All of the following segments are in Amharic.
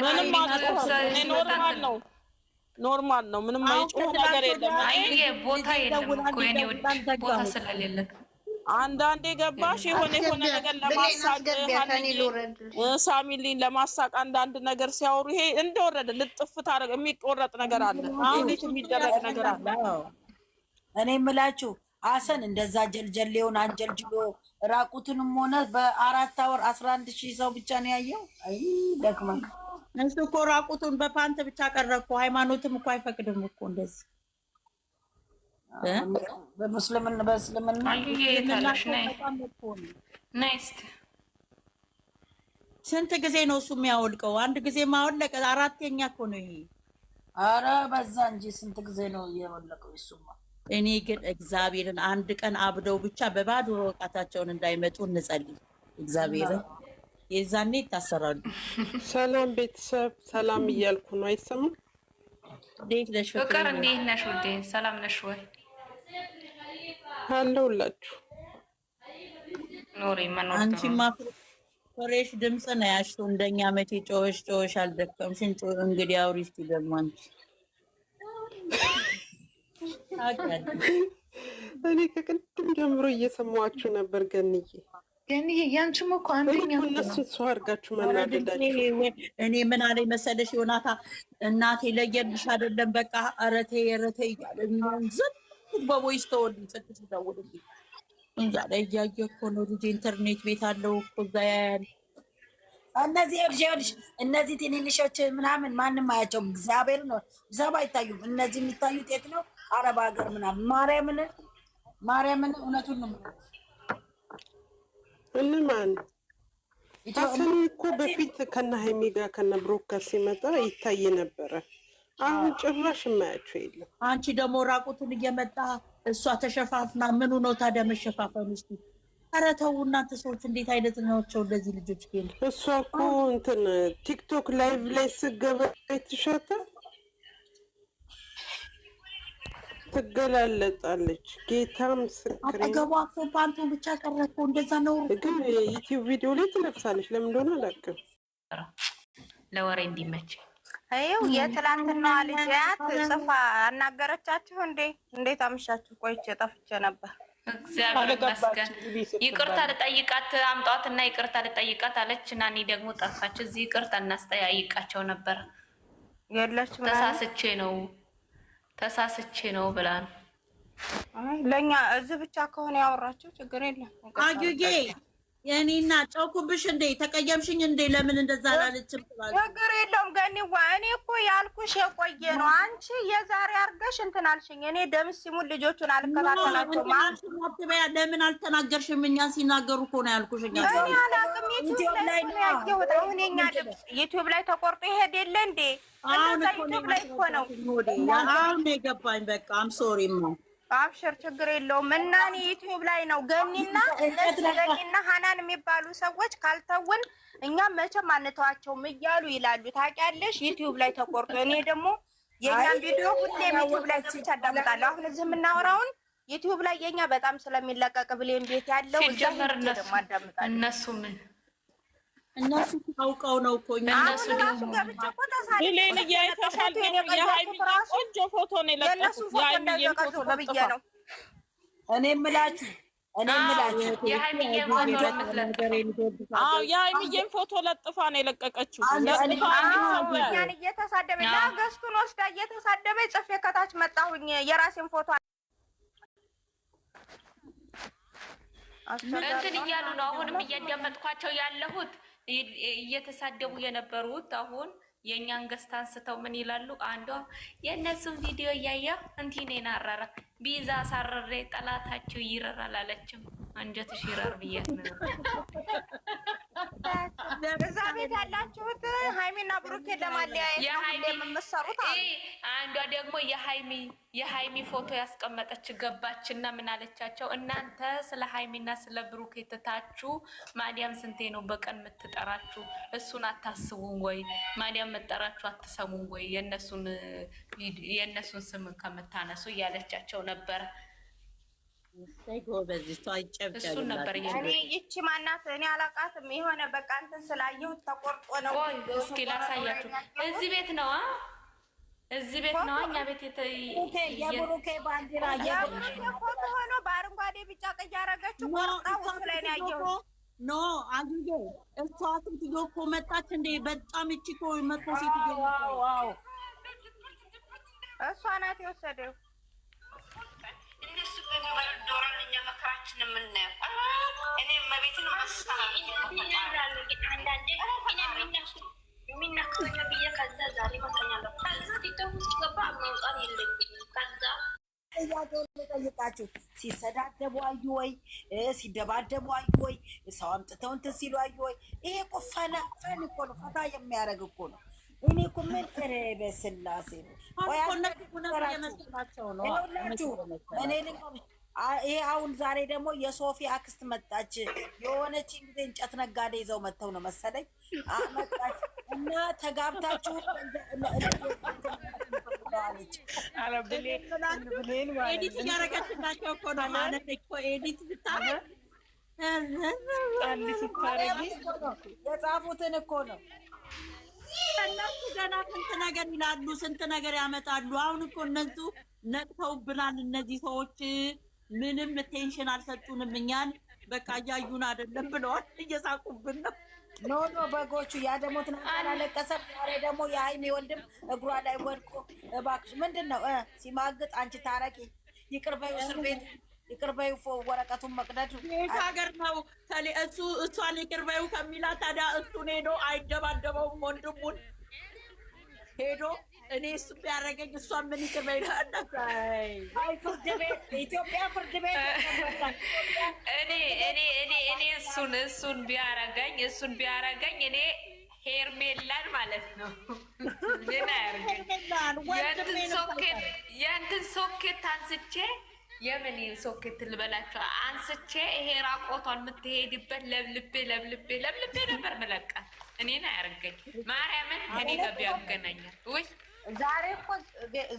ምንም ኖርማል ነው ኖርማል ነው። ምንም አይጮህ ነገር የለም። አይ ቦታ የለም እኮ የኔ ውድ ቦታ ስለሌለ አንዳንዴ ገባሽ የሆነ ነገር ለማሳቅ ሳሚሊን ለማሳቅ አንዳንድ ነገር ሲያወሩ ይሄ እንደወረደ ልጥፍ ታረግ የሚቆረጥ ነገር አለ። እንዴት የሚደረግ ነገር አለ። እኔ የምላችሁ አሰን እንደዛ ጀልጀሌውን አንጀልጅሎ ራቁትንም ሆነ በ4 ወር 11,000 ሰው ብቻ ነው ያየው። አይ ደክማ እሱ እኮ ራቁቱን በፓንት ብቻ ቀረብኩ። ሃይማኖትም እኮ አይፈቅድም እኮ እንደዚህ በሙስሊምና ስንት ጊዜ ነው እሱ የሚያወልቀው? አንድ ጊዜ ማወለቀ 4ኛ እኮ ነው ይሄ። አረ በዛ እንጂ ስንት ጊዜ ነው እየወለቀው እሱማ። እኔ ግን እግዚአብሔርን አንድ ቀን አብደው ብቻ በባዶ ወቃታቸውን እንዳይመጡ እንጸልይ። እግዚአብሔርን የዛኔ ይታሰራሉ። ሰላም ቤተሰብ ሰላም እያልኩ ነው። አይሰማም? እንዴት ነሽ ፍቅር? እንዴት ነሽ ውዴ? ሰላም ነሽ ወይ? አለሁላችሁ። ኖሪ መኖር አንቺማ ፍሬሽ ድምፅ ነው ያሽው። እንደኛ መቼ ጮሽ አልደከምሽን። እንግዲህ አውሪ እስኪ ደግሞ አንቺ። እኔ ከቅድም ጀምሮ እየሰማኋችሁ ነበር። ገንዬ ያንቺም እኮ አንደኛ እነሱ ሰው አድርጋችሁ መናደዳችሁ። እኔ ምን አለኝ መሰለሽ ዮናታ፣ እናቴ ለየልሽ አይደለም በቃ አረቴ እያለ ዝም በቦይስ ተወልኝ ጽድቅ ደውልልኝ እንጃ ላይ እያየ እኮ ነው ልጅ ኢንተርኔት ቤት አለው እኮ እዛ ያያል። እነዚህ ልጅ እነዚህ ትንንሾች ምናምን ማንም አያቸውም። እግዚአብሔር ነው ዘባ አይታዩም። እነዚህ የሚታዩት የት ነው? አረብ ሀገር ምናምን ማርያምን እውነቱን ነው። እንማን አሰኒ እኮ በፊት ከነ ሀይሚ ጋር ከነ ብሩክ ጋር ሲመጣ ይታይ ነበረ። አሁን ጭራሽ የማያቸው የለም። አንቺ ደግሞ ራቁቱን እየመጣ እሷ ተሸፋፍና ምኑ ነው ታዲያ መሸፋፈን? እስኪ ኧረ ተው እናንተ ሰዎች፣ እንዴት አይነት ናቸው እንደዚህ ልጆች? ግን እሷ እኮ እንትን ቲክቶክ ላይቭ ላይ ስገባ ትሻታ ትገላለጣለች። ጌታ ምስክሬ አጠገቧ እኮ ፓንቱ ብቻ ቀረ እኮ። እንደዛ ነው ግን ዩቲዩብ ቪዲዮ ላይ ትለብሳለች። ለምን እንደሆነ አላውቅም። ለወሬ እንዲመች አይው የትላንትናዋ ልጅያት ጽፋ አናገረቻችሁ እንዴ? እንዴት አምሻችሁ? ቆይቼ ጠፍቼ ነበር። እግዚአብሔር ይመስገን። ይቅርታ ልጠይቃት አምጧትና ይቅርታ ልጠይቃት አለች እና እኔ ደግሞ ጠፋች። እዚህ ይቅርታ እናስጠያይቃቸው ነበር። የለችም ተሳስቼ ነው ብላ ነው። ለኛ እዚህ ብቻ ከሆነ ያወራችሁ ችግር የለም። አዩዬ የኔና ጨውኩብሽ እንዴ? ተቀየምሽኝ እንዴ? ለምን እንደዛ አላለችም? ችግር የለውም ገኒዋ። እኔ እኮ ያልኩሽ የቆየ ነው። አንቺ የዛሬ አርገሽ እንትን አልሽኝ። እኔ ደምስ ሲሙን ልጆቹን አልከታተላቸው ማለት ለምን አልተናገርሽም? እኛን ሲናገሩ እኮ ነው ያልኩሽ። እኔ አላቅም። ዩቲዩብ ላይ ነው ያየሁት። አሁን የኛ ድምፅ ዩቲዩብ ላይ ተቆርጦ ይሄድ የለ እንዴ? እንደዛ ዩቲዩብ ላይ እኮ ነው አሁን የገባኝ። በቃ አም ሶሪ ማ አብሽር ችግር የለውም። እና እኔ ዩቲዩብ ላይ ነው ገኒና ሀናን የሚባሉ ሰዎች ካልተውን እኛም መቼም አንተዋቸውም እያሉ ይላሉ። ታውቂያለሽ ዩቲዩብ ላይ ተቆርጦ። እኔ ደግሞ የኛን ቪዲዮ ሁሌም ዩቲዩብ ላይ ብቻ አዳምጣለሁ። አሁን እዚህ የምናወራውን ዩቲዩብ ላይ የኛ በጣም ስለሚለቀቅ ብሌን ቤት ያለው ሲጀመር ደግሞ አዳምጣለሁ። እነሱ ታውቀው ነው እኮ እነሱ ራሱ ገብቼ እኮ ብሌን እያይተሻል። የሀይሚ ቆንጆ ፎቶ ነው የለቀቁት። የሀይሚ ፎቶ በብዬ ነው እኔ የምላችሁ የሀይሚዬን ፎቶ ለጥፋ ነው የለቀቀችው። እኛን እየተሳደበ ዳገስቱን ወስዳ እየተሳደበ ጽፌ ከታች መጣሁኝ የራሴን ፎቶ እንትን እያሉ ነው። አሁንም እያዳመጥኳቸው ያለሁት እየተሳደቡ የነበሩት አሁን የእኛን ገዝታ አንስተው ምን ይላሉ? አንዷ የእነሱን ቪዲዮ እያያ እንቲኔን አራራ ቢዛ ሳረሬ ጠላታቸው ይረራል አለችም። አንጀትሽ ይረር ብያት ነው። እዛ ቤት ያላችሁት ሃይሚና ብሩኬን ለማለያየት የምትሰሩት። አንዷ ደግሞ የሃይሚ ፎቶ ያስቀመጠች ገባችና ምን አለቻቸው? እናንተ ስለ ሃይሚና ስለ ብሩኬ ትታችሁ ማዲያም ስንቴ ነው በቀን የምትጠራችሁ? እሱን አታስቡም ወይ? ማዲያም መጠራችሁ አትሰሙም ወይ? የእነሱን ስም ከምታነሱ እያለቻቸው ነበረ። ጎበዝ እሷ ይጨብጨብ። እሱን ነበር እኔ ይቺ ማናት እኔ አላውቃትም። የሆነ በቃ እንትን ስላየሁት ተቆርጦ ነው። እስኪ ላሳያችሁ። እዚህ ቤት ነው እዚህ ቤት ነው እኛ ቤት የብሩኬ ባንዲራ ፎቶ ሆኖ በአረንጓዴ ቢጫ ቀይ ያደረገችው ቆርጣ ውስጥ ላይ ነው ያየሁት። ኖ አግዬ እሷ ሴትዮ እኮ መጣች እንዴ! በጣም እቺ እኮ መጥፎ ሴትዮ እሷ ናት የወሰደው። እነሱ ዶራን እኛ መከራችን የምናየው እኔ መቤትን የሚናከረኛ ብዬ ከዛ ዛሬ መከኛለሁ ከዛ ቲክቶክ ውስጥ ገባ መውጣት የለብኝም። ከዛ ጥያቄውን ልጠይቃችሁ፣ ሲሰዳደቡ አዩ ወይ? ሲደባደቡ አዩ ወይ? ሰው አምጥተው እንትን ሲሉ አዩ ወይ? ይሄ እኮ ፈን እኮ ነው፣ ፈታ የሚያደርግ እኮ ነው። እኔ እኮ ምን በስላሴ ነው እኔ ይሄ አሁን ዛሬ ደግሞ የሶፊ አክስት መጣች። የሆነች ጊዜ እንጨት ነጋዴ ይዘው መጥተው ነው መሰለኝ መጣች እና ተጋብታችሁ ኤዲት እያደረገችላቸው እኮ ነው ማለት እኮ ኤዲት ብታረግ የጻፉትን እኮ ነው። እነሱ ገና ስንት ነገር ይላሉ፣ ስንት ነገር ያመጣሉ። አሁን እኮ እነሱ ነቅተውብናል። እነዚህ ሰዎች ምንም ቴንሽን አልሰጡንም። እኛን በቃ እያዩን አይደለም ብለዋል፣ እየሳቁብን ነው። ኖ በጎቹ ያ ደግሞ ትናንት አላለቀሰም። ዛሬ ደግሞ የሀይሚ ወንድም እግሯ ላይ ወድቆ እባክሽ ምንድን ነው ሲማግጥ፣ አንቺ ታረቂ፣ ይቅር በይው፣ እስር ቤት ይቅር በይው፣ ወረቀቱን መቅደድ የት ሀገር ነው? እሷን ይቅር በይው ከሚላት ታዲያ እሱን ሄዶ አይደባደበውም? ወንድሙን ሄዶ እኔ እሱ ቢያደርገኝ እሷን ምን ይቅር በይው? ፍርድ ቤት ኢትዮጵያ ፍርድ ቤት እኔ እሱን ቢያረገኝ እኔ ሄርሜላን ማለት ነው ምን አያርገኝ? የእንትን ሶኬት አንስቼ የምን ሶኬት ልበላቸው አንስቼ ይሄ ራቆቷን የምትሄድበት ለብልቤ ነበር መለቃት። እኔን አያርገኝ ማርያምን ከኔ ጋር ቢያገናኛል ወይ ዛሬ እኮ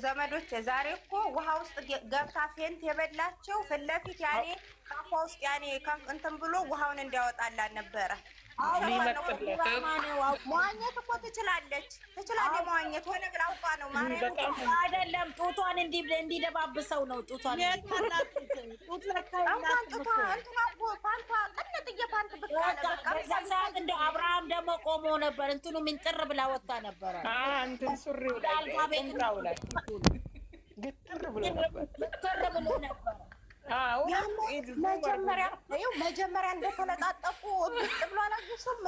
ዘመዶች ዛሬ እኮ ውሃ ውስጥ ገብታ ፌንት የበላቸው ፊት ለፊት ያኔ ካፏ ውስጥ ያኔ እንትን ብሎ ውሃውን እንዲያወጣላት ነበረ። መዋኘት እኮ ትችላለች መዋኘት። ሆነ ብላ አውቃ ነው ማርያም አይደለም ጡቷን እንዲደባብሰው ነው። ጡቷን ሰዓት እንደ አብርሃም ደግሞ ቆሞ ነበር። እንትኑ ምንጥር ብላ ወጣ ነበረ። እንትን ሱሪው ላይ ግትር ብሎ ነበር። መጀመሪያ እንደተለጣጠቁ ብሎ አላየሽም?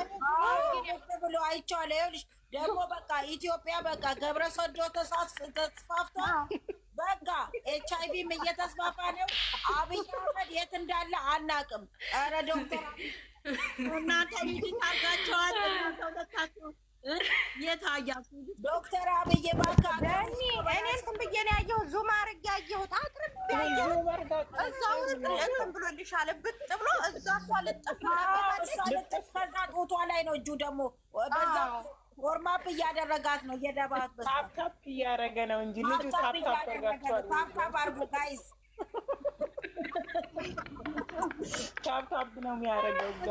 ብሎ አይቼዋለሁ። ይኸውልሽ ደግሞ በቃ ኢትዮጵያ በቃ ገብረ ሰዶ ተስፋፍቷል። በቃ HIV እየተስፋፋ ነው። አብይ አህመድ የት እንዳለ አናውቅም። ኧረ ዶክተር እናንተ ይታጋቸዋል የታያችሁ ዶክተር አብይ ባካ እኔ እንትን ብዬ ነው ያየሁት። ዙም አድርጌ ያየሁት አቅርቤ ያየሁት እዛው እንትን ብሎልሻል ብጥ ብሎ እዛ እሷ ልጥፍ ከዛ ጡቷ ላይ ነው እጁ ደግሞ በዛ ወርማፕ እያደረጋት ነው። እየደባበት ታፕታፕ እያደረገ ነው እንጂ ልጁ ታፕታፕ አድርጉ ጋይስ። ታፕታፕ ነው የሚያደርገው እዛ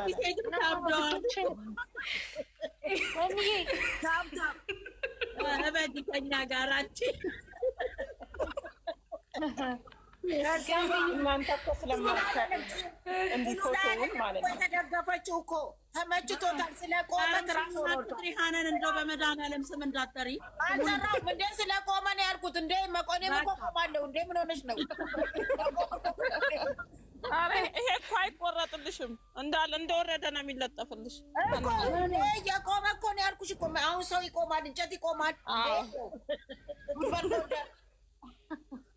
ላይ ከኛ ጋራችን እናንተ እኮ እንዲቶውን ማለት ነው የተደገፈችው እኮ ተመችቶታል። ስለቆመ ትሪሃነን እንደው በመድኃኒዓለም ስም እንዳትጠሪ አልጠራሁም እንዴ። ስለቆመ ነው ያልኩት እንዴ። መቆኔም እኮ ቆማለሁ እንዴ። ምን ሆነሽ ነው? ኧረ ይሄ እኮ አይቆረጥልሽም፣ እንዳለ እንደወረደ ነው የሚለጠፍልሽ። የቆመ እኮ ነው ያልኩሽ እኮ። አሁን ሰው ይቆማል፣ እንጨት ይቆማል።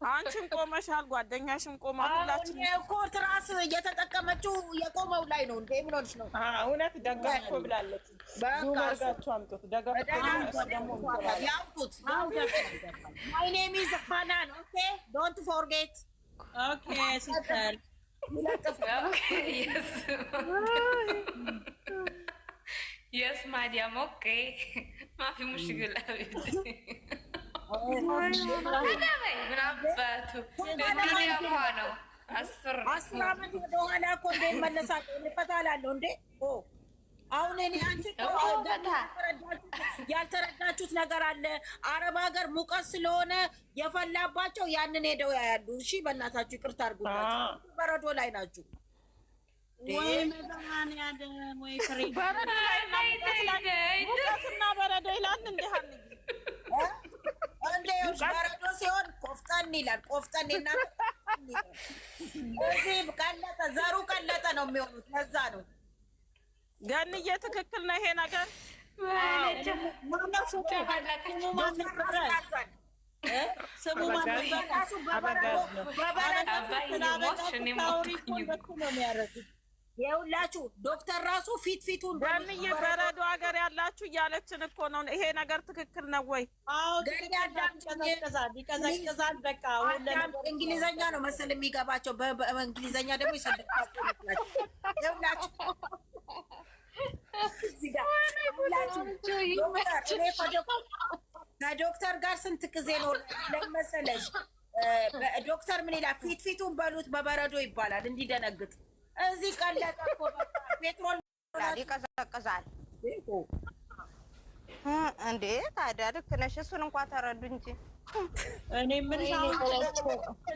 አንቺም ቆመሻል፣ ጓደኛሽም ቆማ፣ ሁላችን እኮ ትራስ እየተጠቀመችው የቆመው ላይ ነው እንዴ። ምን ሆነሽ ነው? እውነት ደገፍ ብላለች። ዙመርጋችሁ አምጡት፣ ደገፍ ያውጡት። ማይ ኔም ኢዝ ሃናን ኦኬ ዶንት ፎርጌት ኦኬ ሲስተር የስ ማዲያም ኦኬ ማፊ ሙሽግላ ምናባቱ ነው 10 ዓመት ወደኋላ እኮ እንደ መለሳለሁ እፈታላለሁ እንዴ። አሁን እኔ አንቺ ያልተረዳችሁት ነገር አለ። አረብ ሀገር ሙቀት ስለሆነ የፈላባቸው ያንን ሄደው ያያሉ። እሺ በእናታችሁ ይቅርታ አድርጉላችሁ። በረዶ ላይ ናችሁ ወይ መድኃኒዓለም ወይ ፍሬ በረዶ ሙቀትና በረዶ ይላል እንዴ? እንደ በረዶ ሲሆን ቆፍጠን ይላል። ቆፍጠንና እዚህ ቀለጠ ዘሩ ቀለጠ ነው የሚሆኑት። ለዛ ነው ገንዬ ትክክል ነው ይሄ ነገር። ስሙ የሁላችሁ ዶክተር ራሱ ፊቱን ገንዬ በረዶ ሀገር ያላችሁ እያለችን እኮ ነው። ይሄ ነገር ትክክል ነው ወይ? ይቀዘቅዛል። በቃ እንግሊዘኛ ነው መሰል የሚገባቸው። በእንግሊዘኛ ደግሞ ይሰደባቸው ይሁላችሁ። ከዶክተር ጋር ስንት ጊዜ ነው ለመሰለሽ? ዶክተር ምን ይላል? ፊቱን በሉት በበረዶ ይባላል እንዲደነግጥ። እዚህ ቀለጠ እኮ ፔትሮል ይቀዘቅዛል እንዴ? ታዲያ ልክ ነሽ። እሱን እንኳን ተረዱ እንጂ እኔ ምን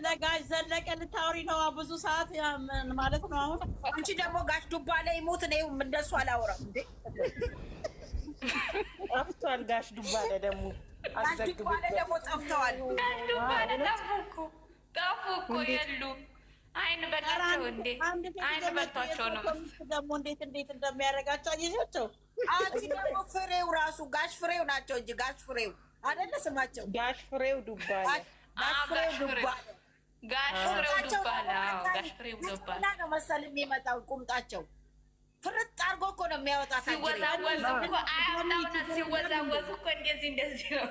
ለጋሽ ዘለቀ ልታወሪ ነው ብዙ ሰዓት ማለት ነው። አሁን አንቺ ደግሞ ጋሽ ዱባ ላይ ሞት ነው እንደሱ አላወራም እንዴ? ጠፍቷል ጋሽ ዱባ ላይ ደግሞ ጠፍተዋል። ጠፉ እኮ የሉም። አይን በላቸው እንዴ? አይን በልቷቸው ነው ደግሞ እንዴት እንደሚያደርጋቸው አየሻቸው። አንቺ ደግሞ ፍሬው ራሱ ጋሽ ፍሬው ናቸው እንጂ ጋሽ ፍሬው አይደለ ስማቸው? ጋሽ ፍሬው ዱባ ጋሽ ፍሬው ዱባ ነው መሰል የሚመጣው። ቁምጣቸው ፍርጥ አድርጎ እኮ ነው የሚያወጣ። ሲወዛወዝ እኮ ሲወዛወዝ እኮ እንደዚህ ነው።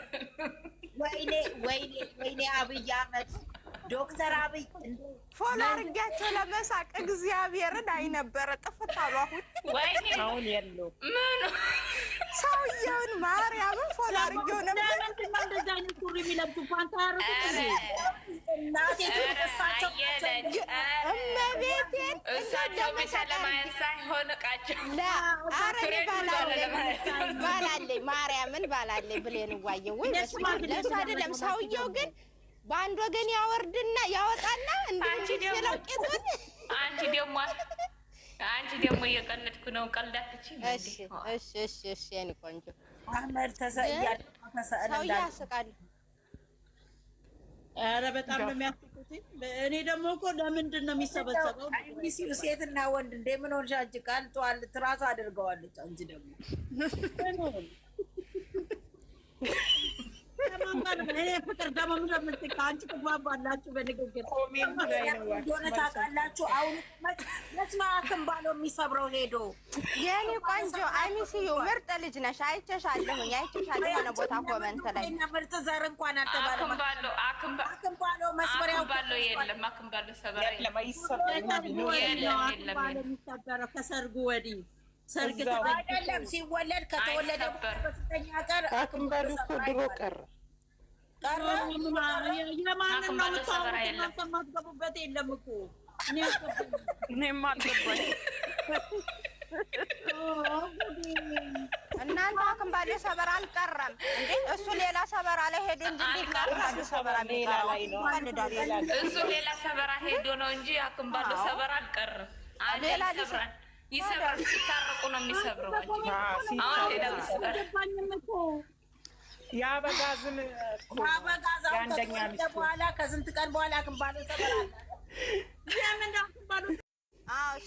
ወይኔ አብይ አህመድ ዶክተር አብይ ፎሎ አድርጊያቸው ለመሳቅ እግዚአብሔርን አይነበረ ጥፍት አሉ። አሁን የለው ምን ሰውየውን ማርያምን ፎሎ አድርጊው ነበር። እንደዛ አይነት ሱሪ የሚለብሱ ፓንታ እመቤቴን እሳቸው ብቻ ለማየት ሳይሆን እቃቸው ባላለኝ ማርያምን ባላለኝ ብሌን ዋየው ወይ ለሱ አይደለም። ሰውየው ግን በአንድ ወገን ያወርድና ያወጣና እንደዚህ አንቺ ደግሞ እየቀለድኩ ነው። ቀልዳትች እሺ የኔ ቆንጆ አህመድ ተሰያለ ሰው ያስቃል። ኧረ በጣም ነው የሚያስቁት። እኔ ደግሞ እኮ ለምንድን ነው የሚሰበሰበው? ሚስዩ ሴትና ወንድ እንደምን ሆነሽ አንቺ? ቀልጧል ትራስ አድርገዋለች። አንቺ ደግሞ ፍቅር ደግሞ ምንድን አንቺ ትግባባላችሁ በንግግር ኮሜንት ላይ ነው ሆነ ታውቃላችሁ። አሁን መስማ አክምባለው የሚሰብረው ሄዶ የኔ ቆንጆ አይሚስዩ ምርጥ ልጅ ነሽ። አይቼሻለሁኝ የሆነ ቦታ ኮመንት ላይ ምርጥ ዘር እንኳን አልተባለም። አክምባለው መስመሪያው አክምባለው የለም። አክምባለው ሰበራ የለም። የሚሰበረው ከሰርጉ ወዲህ ሰርግ አይደለም ሲወለድ ከተወለደ በስተኛ ቀር አክምባሉ እኮ ድሮ ቀረ። የማንን ነው የማትገቡበት? የለም እኮ እኔማ አልገባኝ። እናንተ አክምባሉ ሰበራ አልቀረም እንዴ? እሱ ሌላ ሰበራ ላይ ሄዶ እንጂ አክምባሉ ሰበራ ሌላ ላይ ነው። እሱ ሌላ ሰበራ ሄዶ ነው እንጂ አክምባሉ ሰበራ አልቀረም። ሌላ ሰበራ ይሰብራል። ሲታረቁ ነው የሚሰብረው እንጂ አሁን ሄዳ ያበጋዝን ያንደኛ በኋላ ከስንት ቀን በኋላ አክምባሉ ሰበራ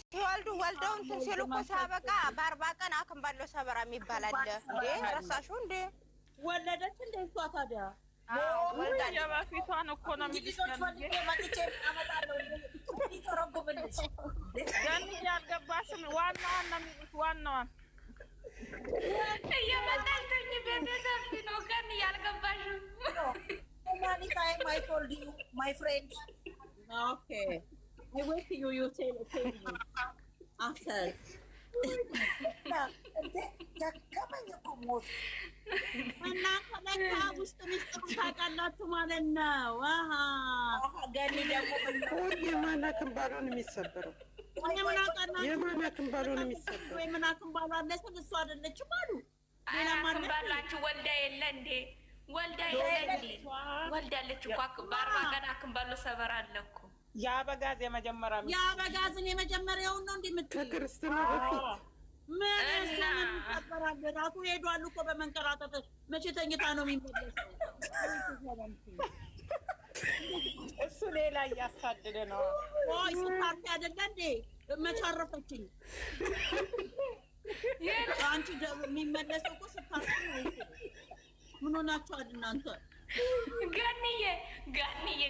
ሲወልዱ ወልደው እንትን ሲሉ እኮ ሲያበቃ በ40 ቀን አክምባሉ ሰበራ የሚባል አለ እንዴ? ረሳሽው እንዴ? ወለደች እንደ እሷ ታዲያ የበፊቷን እኮ ነው የሚልሽ። ገንዬ አልገባሽም? ዋናዋን ነው የሚሉት። ዋናዋን እየመጣልተኝ ቤተሰብ ነው። ገንዬ አልገባሽም? my friend. Okay. I wait till you tell me after. ደከመኝ እኮ ሞት እና ከለካ ውስጥ ሚስጥሩ ታውቃላችሁ ማለት ነው። ገኒ ደግሞ የማና ክንባሎን የሚሰበረው የማና ክንባሎን የሚሰበረው ወይ ምን አክንባሎ አለ ስል እሱ አይደለችም አሉ። አክንባላችሁ ወልዳ የለ እንዴ? ወልዳ የለ እንዴ? ወልዳለች እኮ በ40 ቀን አክንባሎ ሰበር አለ እኮ። የአበጋዝ የአበጋዝን የመጀመሪያውን ነው እንደምትል ከክርስትና በፊት ምን ተቀራለ ራሱ ሄዷል እኮ በመንከራተት መቼ ተኝታ ነው የሚመለሰው? እሱ ሌላ እያሳደደ ነው። ወይ ስታርት አይደለ እንዴ? መቼ አረፈችኝ? አንቺ የሚመለሰው እኮ ስታርት ነው። ምን ሆናችኋል እናንተ?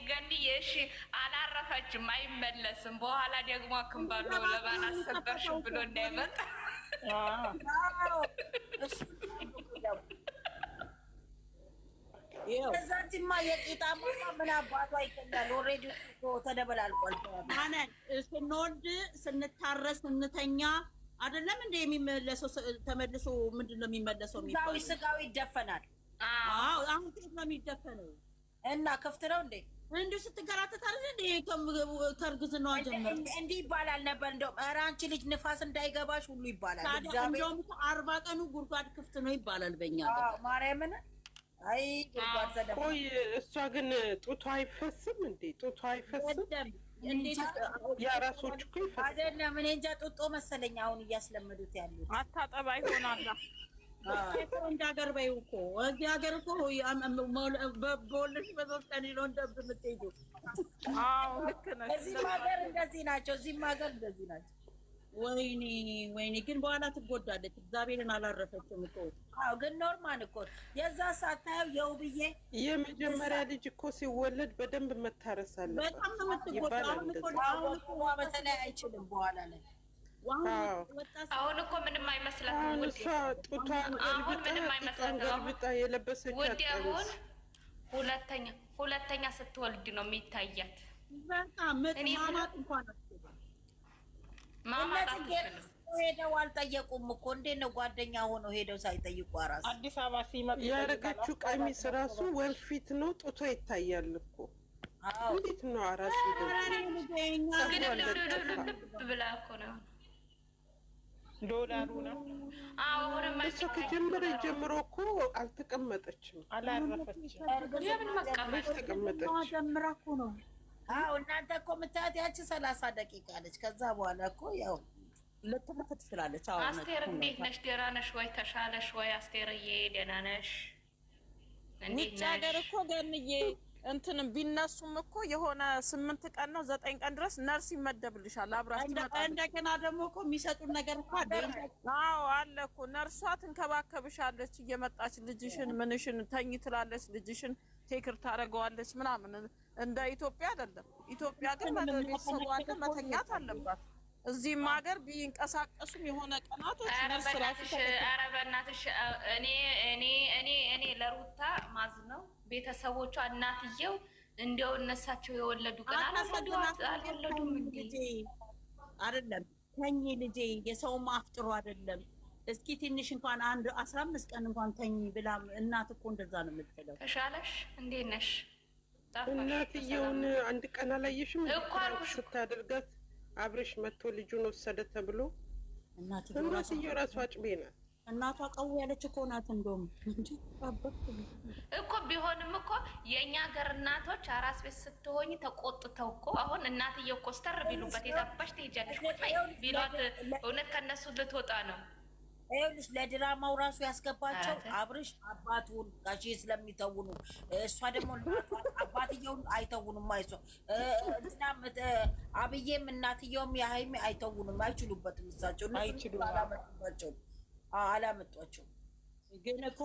ገንዬ እሺ አላረፈችም፣ አይመለስም። በኋላ ደግሞ አክንባሎ ለባን አሰበርሽም ብሎ እንዳይመጣ እዛችማ የቂጣማ ምን አባቷ ይገኛል። ኦልሬዲ ተደበላልቋል። ማንን ስንወልድ ስንታረስ ስንተኛ አይደለም እንደ የሚመለሰው ተመልሶ ምንድን ነው የሚመለሰው? ስጋዊ ይደፈናል። አዎ አሁን ከየት ነው የሚደፈነው? እና ክፍት ነው እንዴ? እንዲሁ ስትከራተት አይደል እንዴ? ከእርግዝናዋ ጀምሮ እንዲህ ይባላል ነበር። እንደውም ኧረ አንቺ ልጅ ንፋስ እንዳይገባሽ ሁሉ ይባላል። እንደውም 40 ቀኑ ጉድጓድ ክፍት ነው ይባላል በእኛ ማርያምን። አይ ጉድጓድ ተደፈ። ቆይ እሷ ግን ጡቷ አይፈስም እንዴ? ጡቷ አይፈስም የአራሶች እኮ ይፈስም አይደለም። እኔ እንጃ ጡጦ መሰለኝ አሁን እያስለመዱት ያሉት። አታጠባ ይሆናል። እንደ ሀገር በይው እኮ እዚህ ሀገር እኮ በወለድሽ በ3 ቀን ነው እንደምትሄጂው። አዎ ልክ ነሽ። እዚህም ሀገር እንደዚህ ናቸው። እዚህም ሀገር እንደዚህ ናቸው። ወይኔ ግን በኋላ ትጎዳለች። እግዚአብሔርን አላረፈችም እኮ። አዎ ግን ኖርማል እኮ የዛ ሳታየው የውብዬ የመጀመሪያ ልጅ እኮ ሲወለድ በደንብ መታረስ አለበት። በጣም ነው የምትጎዳው። አሁን በተለይ አይችልም በኋላ ላይ አሁን እኮ ምንም አይመስላትም። አሁን እሷ ጡቷን ገልብጣ የለበሰች አሁን ሁለተኛ ስትወልድ ነው የሚታያት። ማማት እንኳን ሄደው አልጠየቁም እኮ። እንዴት ነው ጓደኛ ሆነው ሄደው ሳይጠይቁ አራስ አዲስ አበባ ሲመጡ ያደረገችው ቀሚስ ራሱ ወንፊት ነው፣ ጡቷ ይታያል እኮ። እንዴት ነው አራስ ብላ እኮ ነው ዶላሩ ነው። አሁንም እሱ ከጀመረ ጀምሮ እኮ አልተቀመጠችም፣ አላረፈችም። የምን መቀመጥ ተቀመጠች ጀምራ እኮ ነው። አዎ እናንተ እኮ የምታያት ያቺ 30 ደቂቃ ነች። ከዛ በኋላ እኮ ያው ልትመት ትችላለች። አዎ አስቴር እንዴት ነሽ? ደህና ነሽ ወይ? ተሻለሽ ወይ? አስቴርዬ ደህና ነሽ? እንዴት ነሽ? ሀገር እኮ ገንዬ እንትንም ቢነሱም እኮ የሆነ 8 ቀን ነው 9 ቀን ድረስ ነርስ ይመደብልሻል። አብራችሁ ትመጣለች። እንደገና ደግሞ እኮ የሚሰጡን ነገር እኮ አዎ አለ እኮ ነርሷ ትንከባከብሻለች። እየመጣች ልጅሽን ምንሽን ተኝ ትላለች። ልጅሽን ቴክር ታደርገዋለች ምናምን። እንደ ኢትዮጵያ አይደለም። ኢትዮጵያ ግን ቤተሰቡ አለ መተኛት አለባት። እዚህም ሀገር ቢንቀሳቀሱም የሆነ ቀናቶች ኧረ በእናትሽ እኔ ለሩታ ማዝ ነው ቤተሰቦቿ እናትየው እንደው እነሳቸው የወለዱ ቀን አልወለዱም እንዴ? አይደለም ተኝ ልጄ የሰው ማፍጥሩ አይደለም። እስኪ ትንሽ እንኳን 15 ቀን እንኳን ተኝ ብላ እናት እኮ እንደዛ ነው የምትለው። ተሻለሽ? እንዴት ነሽ? እናትየውን አንድ ቀን አላየሽም? ስታደርጋት አብረሽ መጥቶ ልጁን ወሰደ ተብሎ እናትየው ራሷ አጭቤ ናት። እናቷ ቀው ያለች እኮ ናት። እንደውም እኮ ቢሆንም እኮ የእኛ ሀገር እናቶች አራስ ቤት ስትሆኝ ተቆጥተው እኮ አሁን እናትየው እኮ ስተር ቢሉበት የታባሽ ትሄጃለሽ ቢሏት እውነት ከእነሱ ልትወጣ ነው። ይኸውልሽ ለድራማው ራሱ ያስገባቸው አብርሽ አባቱን ጋሼ ስለሚተውኑ እሷ ደግሞ አባትየውን አይተውኑም። አይሷ እንትናም አብዬም እናትየውም የሀይሚ አይተውኑም። አይችሉበትም። እሳቸው አላመጧቸው። ግን እኮ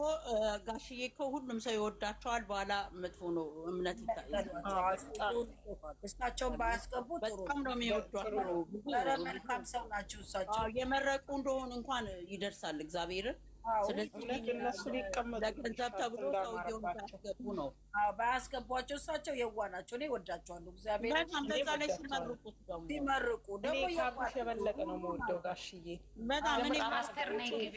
ጋሽዬ እኮ ሁሉም ሰው ይወዳቸዋል። በኋላ መጥፎ ነው እምነት ይታያል። እሳቸውን ባያስገቡ ጥሩ። በጣም ነው የሚወዷቸው። መልካም ሰው ናቸው እሳቸው። የመረቁ እንደሆኑ እንኳን ይደርሳል። እግዚአብሔርን ስለዚህ እነሱ ሊቀመጡ ለገንዘብ ተብሎ ሰውየውን ያስገቡ ነው። ባያስገቧቸው እሳቸው የዋ ናቸው። እኔ ወዳቸዋለሁ። እግዚአብሔር በጣም በዛ ላይ ሲመርቁት ደግሞ ሲመርቁ ደግሞ ካብሽ የበለጠ ነው የምወደው ጋሽዬ። በጣም እኔ ማስተር ነኝ ግቢ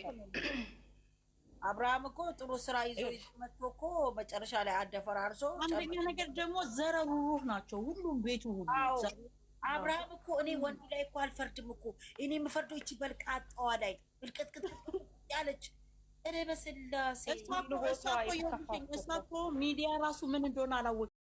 አብርሃም እኮ ጥሩ ስራ ይዞ መጥቶ እኮ መጨረሻ ላይ አደፈራርሶ። አንደኛ ነገር ደግሞ ዘረሩህ ናቸው ሁሉም ቤቱ ሁሉ። አብርሃም እኮ እኔ ወንድ ላይ እኮ አልፈርድም እኮ እኔ የምፈርደው ይቺ በልቃጣዋ ላይ ብልቅጥቅጥ ያለች እኔ በስላሴ እሷ እኮ ሚዲያ ራሱ ምን እንደሆነ አላወቅም።